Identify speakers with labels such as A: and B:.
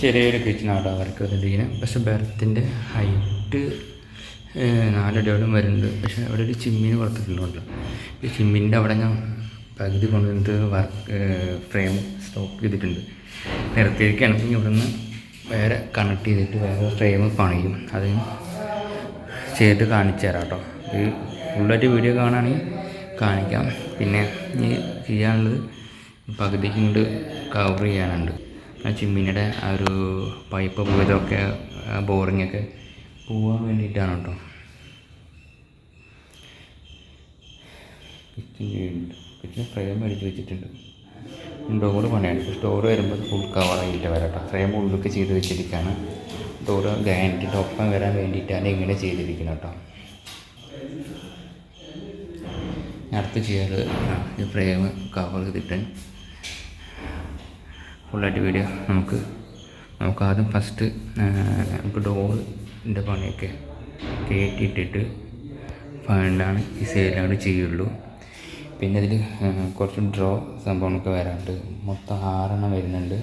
A: ചെറിയൊരു കിച്ചണാട്ടോ അവർക്ക് ഇതിന്. പക്ഷെ ബെർത്തിൻ്റെ ഹൈറ്റ് 4 അടിയോളം വരുന്നുണ്ട്. പക്ഷെ അവിടെ ഒരു ചിമ്മിന് കൊടുത്തിട്ടുണ്ടോ. ഈ ചിമ്മിൻ്റെ അവിടെ ഞാൻ പകുതി കൊണ്ടുവന്നിട്ട് ഫ്രെയിം സ്റ്റോക്ക് ചെയ്തിട്ടുണ്ട്, നിർത്തിയിരിക്കുകയാണ്. ഇനി ഇവിടെ നിന്ന് വേറെ കണക്ട് ചെയ്തിട്ട് വേറെ ഫ്രെയിം പണിയും. അത് ചെയ്തിട്ട് കാണിച്ചു തരാം കേട്ടോ. ഈ ഫുള്ളായിട്ട് വീഡിയോ കാണുകയാണെങ്കിൽ കാണിക്കാം. പിന്നെ ഈ ചെയ്യാനുള്ളത് പകുതിക്ക് കൊണ്ട് കവർ ചെയ്യാനുണ്ട്. ആ ചിമ്മിനിയുടെ ആ ഒരു പൈപ്പ് പോയതൊക്കെ ബോറിങ്ങൊക്കെ പോകാൻ വേണ്ടിയിട്ടാണ് കേട്ടോ. കിച്ചൺ ഫ്രെയിം മേടിച്ച് വെച്ചിട്ടുണ്ട്. ഡോറ് പണിയാണ്. സ്റ്റോർ വരുമ്പോൾ ഫുൾ കവറായിട്ട് വരാം കേട്ടോ. ഫ്രെയിം ഉള്ളിലൊക്കെ ചെയ്ത് വെച്ചിരിക്കുകയാണ്. ഡോറ് ഗ്യാരൻറ്റിൻ്റെ ഒപ്പം വരാൻ വേണ്ടിയിട്ടാണ് ഇങ്ങനെ ചെയ്തിരിക്കുന്നത് കേട്ടോ. അടുത്ത് ചെയ്യാറ് ഈ ഫ്രെയിം കവർ ചെയ്തിട്ട് ഫുള്ളായിട്ട് വീഡിയോ നമുക്ക് ആദ്യം ഫസ്റ്റ് നമുക്ക് ഡോറിൻ്റെ പണിയൊക്കെ കയറ്റിയിട്ടിട്ട് ഫണ്ടാണ് ഈ സൈഡിലാണ് ചെയ്യുള്ളൂ. പിന്നെ ഇതിൽ കുറച്ച് ഡ്രോ സംഭവങ്ങളൊക്കെ വരാറുണ്ട്. മൊത്തം 6 വരുന്നുണ്ട്.